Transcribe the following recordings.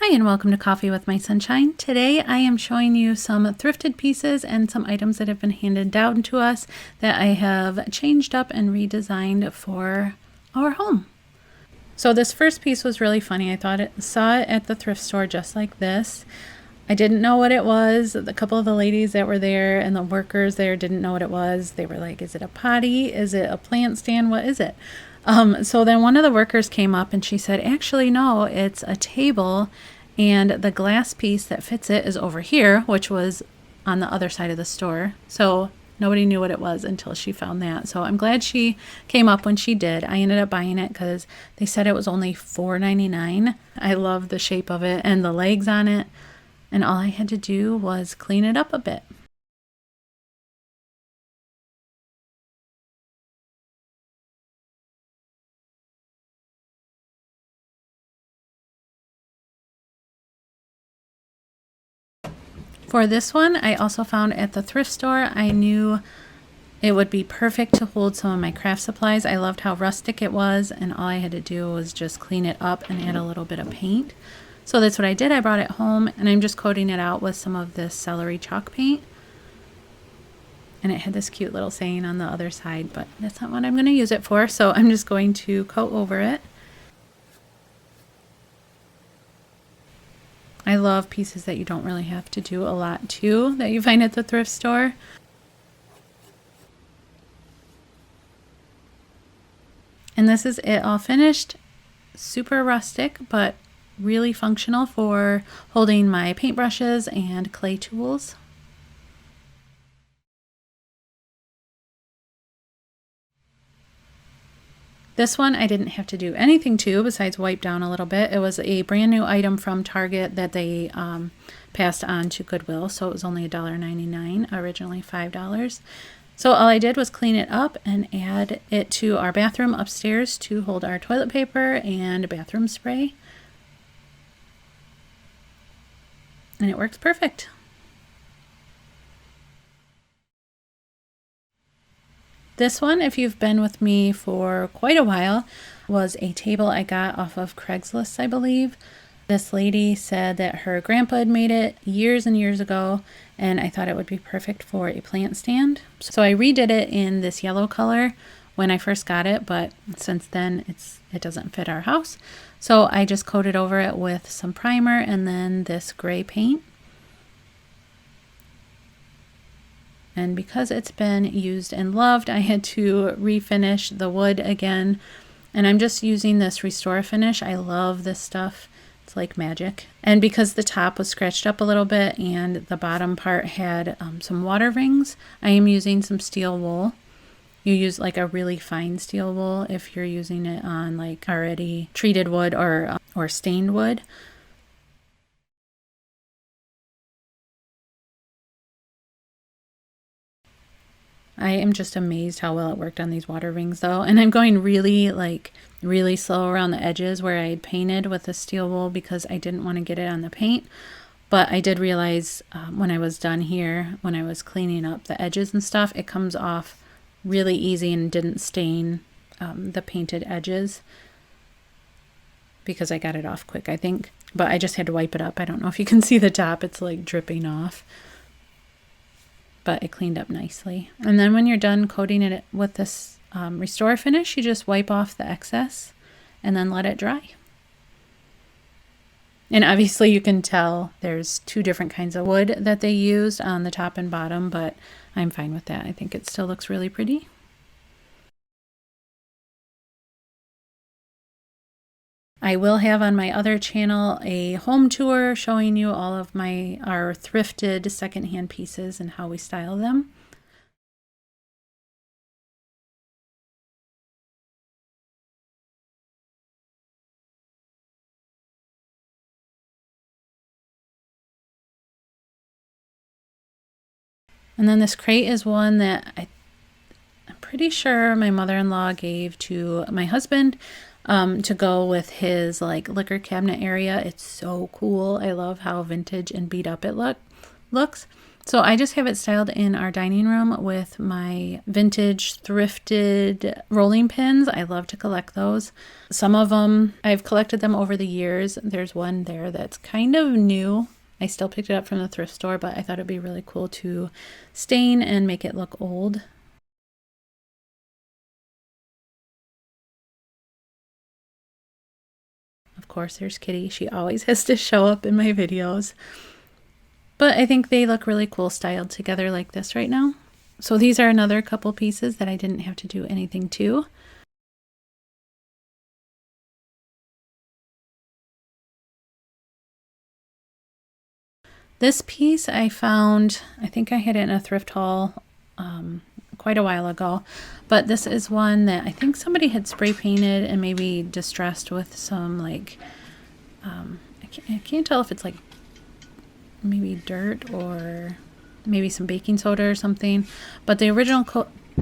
Hi and welcome to Coffee with My Sunshine. Today I am showing you some thrifted pieces and some items that have been handed down to us that I have changed up and redesigned for our home. So this first piece was really funny. Saw it at the thrift store just like this. I didn't know what it was. A couple of the ladies that were there and the workers there didn't know what it was. They were like, is it a potty? Is it a plant stand? What is it? So then one of the workers came up and she said, actually, no, it's a table and the glass piece that fits it is over here, which was on the other side of the store. So nobody knew what it was until she found that. So I'm glad she came up when she did. I ended up buying it because they said it was only $4.99. I love the shape of it and the legs on it. And all I had to do was clean it up a bit. For this one, I also found at the thrift store. I knew it would be perfect to hold some of my craft supplies. I loved how rustic it was, and all I had to do was just clean it up and add a little bit of paint. So that's what I did. I brought it home, and I'm just coating it out with some of this celery chalk paint. And it had this cute little saying on the other side, but that's not what I'm going to use it for, so I'm just going to coat over it. I love pieces that you don't really have to do a lot to, that you find at the thrift store. And this is it all finished. Super rustic, but really functional for holding my paintbrushes and clay tools. This one I didn't have to do anything to besides wipe down a little bit. It was a brand new item from Target that they passed on to Goodwill, so it was only $1.99, originally $5. So all I did was clean it up and add it to our bathroom upstairs to hold our toilet paper and bathroom spray. And it works perfect. This one, if you've been with me for quite a while, was a table I got off of Craigslist, I believe. This lady said that her grandpa had made it years and years ago, and I thought it would be perfect for a plant stand. So I redid it in this yellow color when I first got it, but since then it doesn't fit our house. So I just coated over it with some primer and then this gray paint. And because it's been used and loved, I had to refinish the wood again. And I'm just using this Restore finish. I love this stuff. It's like magic. And because the top was scratched up a little bit and the bottom part had some water rings, I am using some steel wool. You use like a really fine steel wool if you're using it on like already treated wood or stained wood. I am just amazed how well it worked on these water rings though. And I'm going really slow around the edges where I had painted with the steel wool because I didn't want to get it on the paint. But I did realize when I was done here, when I was cleaning up the edges and stuff, it comes off really easy and didn't stain the painted edges because I got it off quick, I think. But I just had to wipe it up. I don't know if you can see the top. It's like dripping off. But it cleaned up nicely. And then when you're done coating it with this Restore finish, you just wipe off the excess and then let it dry. And obviously you can tell there's two different kinds of wood that they used on the top and bottom, but I'm fine with that. I think it still looks really pretty. I will have on my other channel a home tour showing you all of our thrifted secondhand pieces and how we style them. And then this crate is one that I'm pretty sure my mother-in-law gave to my husband to go with his like liquor cabinet area. It's so cool. I love how vintage and beat up it looks. So I just have it styled in our dining room with my vintage thrifted rolling pins. I love to collect those. Some of them, I've collected them over the years. There's one there that's kind of new. I still picked it up from the thrift store, but I thought it'd be really cool to stain and make it look old. Of course, there's Kitty. She always has to show up in my videos. But I think they look really cool styled together like this right now. So these are another couple pieces that I didn't have to do anything to. This piece I found, I think I had it in a thrift haul quite a while ago, but this is one that I think somebody had spray painted and maybe distressed with some like, I can't tell if it's like maybe dirt or maybe some baking soda or something, but the original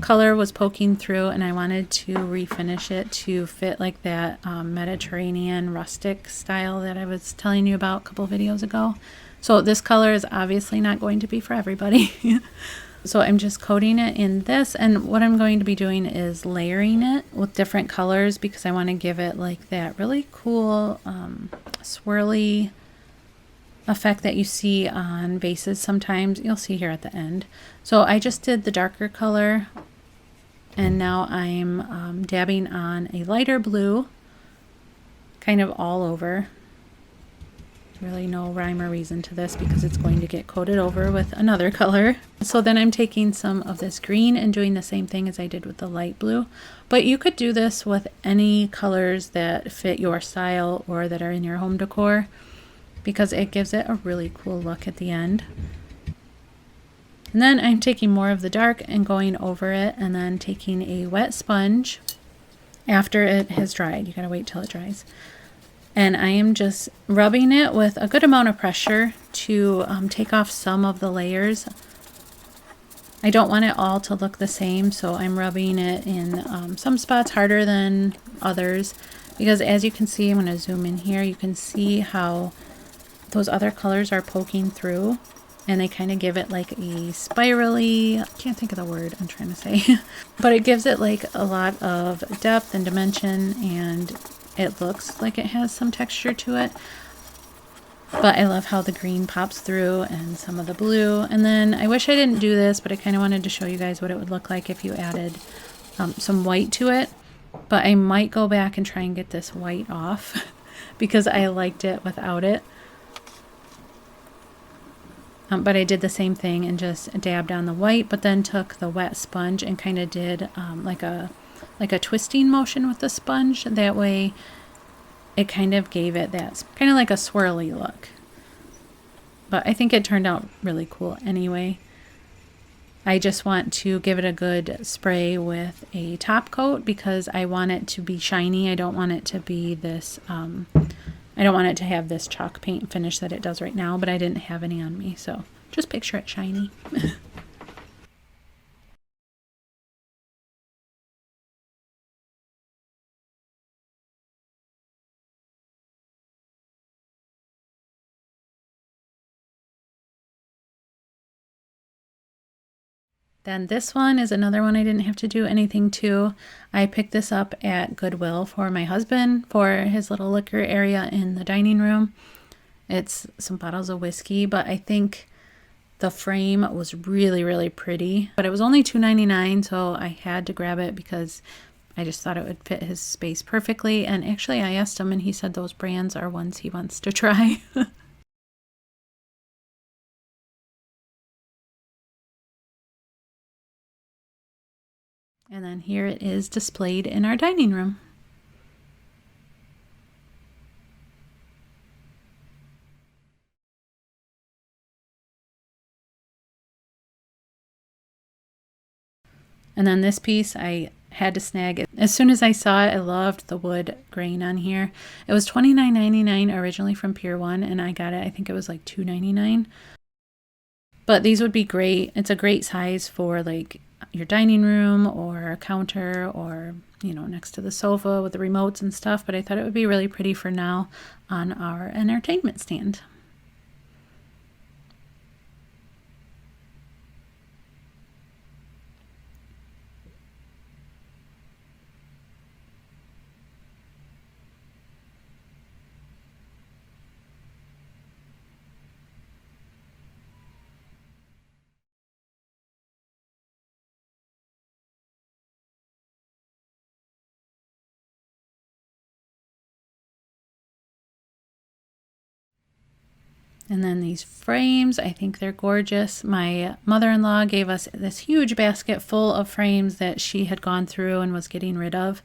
color was poking through, and I wanted to refinish it to fit like that Mediterranean rustic style that I was telling you about a couple videos ago. So this color is obviously not going to be for everybody. So I'm just coating it in this, and what I'm going to be doing is layering it with different colors because I want to give it like that really cool swirly effect that you see on vases sometimes. You'll see here at the end. So I just did the darker color, and now I'm dabbing on a lighter blue kind of all over. Really no rhyme or reason to this because it's going to get coated over with another color. So then I'm taking some of this green and doing the same thing as I did with the light blue. But you could do this with any colors that fit your style or that are in your home decor, because it gives it a really cool look at the end. And then I'm taking more of the dark and going over it, and then taking a wet sponge after it has dried. You gotta wait till it dries. And I am just rubbing it with a good amount of pressure to take off some of the layers. I don't want it all to look the same, so I'm rubbing it in some spots harder than others, because as you can see, I'm going to zoom in here, you can see how those other colors are poking through, and they kind of give it like a spirally, I can't think of the word I'm trying to say, but it gives it like a lot of depth and dimension, and it looks like it has some texture to it. But I love how the green pops through and some of the blue. And then I wish I didn't do this, but I kind of wanted to show you guys what it would look like if you added some white to it. But I might go back and try and get this white off because I liked it without it. But I did the same thing and just dabbed on the white, but then took the wet sponge and kind of did like a twisting motion with the sponge. That way it kind of gave it that kind of like a swirly look. But I think it turned out really cool anyway. I just want to give it a good spray with a top coat because I want it to be shiny. I don't want it to be this, I don't want it to have this chalk paint finish that it does right now, but I didn't have any on me. So just picture it shiny. Then this one is another one I didn't have to do anything to. I picked this up at Goodwill for my husband for his little liquor area in the dining room. It's some bottles of whiskey, but I think the frame was really, really pretty. But it was only $2.99, so I had to grab it because I just thought it would fit his space perfectly. And actually I asked him and he said those brands are ones he wants to try. And then here it is displayed in our dining room. And then this piece I had to snag it. As soon as I saw it, I loved the wood grain on here. It was $29.99 originally from Pier One, and I got it, I think it was like $2.99. But these would be great. It's a great size for like your dining room or a counter or, you know, next to the sofa with the remotes and stuff. But I thought it would be really pretty for now on our entertainment stand. And then these frames, I think they're gorgeous. My mother-in-law gave us this huge basket full of frames that she had gone through and was getting rid of.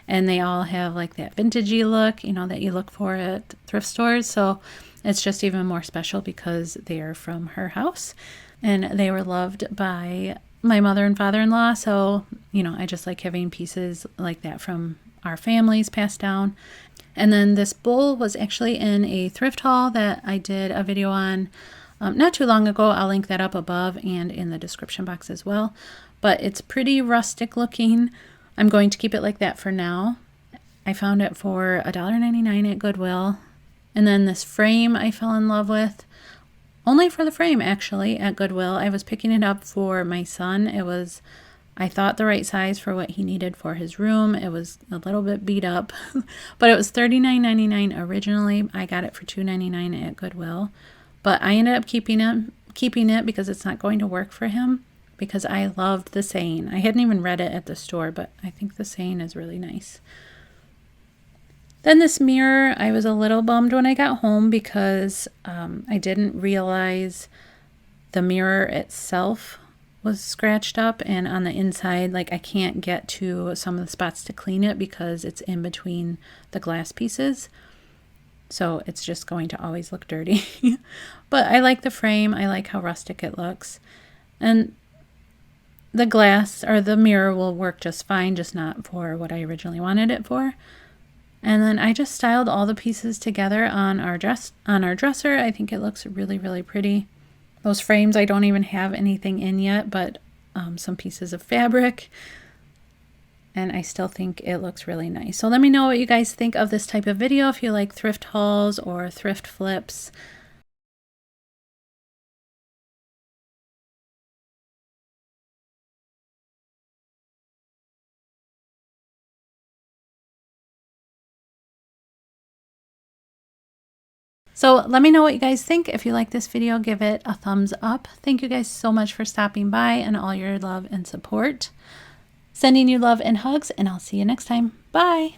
And they all have like that vintagey look, you know, that you look for at thrift stores. So it's just even more special because they are from her house. And they were loved by my mother and father-in-law. So, you know, I just like having pieces like that from our families passed down. And then this bowl was actually in a thrift haul that I did a video on not too long ago. I'll link that up above and in the description box as well. But it's pretty rustic looking. I'm going to keep it like that for now. I found it for $1.99 at Goodwill. And then this frame I fell in love with. Only for the frame, actually, at Goodwill. I was picking it up for my son. It was, I thought, the right size for what he needed for his room. It was a little bit beat up, but it was $39.99 originally. I got it for $2.99 at Goodwill, but I ended up keeping it because it's not going to work for him because I loved the saying. I hadn't even read it at the store, but I think the saying is really nice. Then this mirror, I was a little bummed when I got home because I didn't realize the mirror itself was scratched up, and on the inside, like, I can't get to some of the spots to clean it because it's in between the glass pieces. So it's just going to always look dirty. But I like the frame. I like how rustic it looks. And the glass or the mirror will work just fine, just not for what I originally wanted it for. And then I just styled all the pieces together on our dresser. I think it looks really, really pretty. Those frames, I don't even have anything in yet, but some pieces of fabric. And I still think it looks really nice. So let me know what you guys think of this type of video, if you like thrift hauls or thrift flips. So let me know what you guys think. If you like this video, give it a thumbs up. Thank you guys so much for stopping by and all your love and support. Sending you love and hugs, and I'll see you next time. Bye.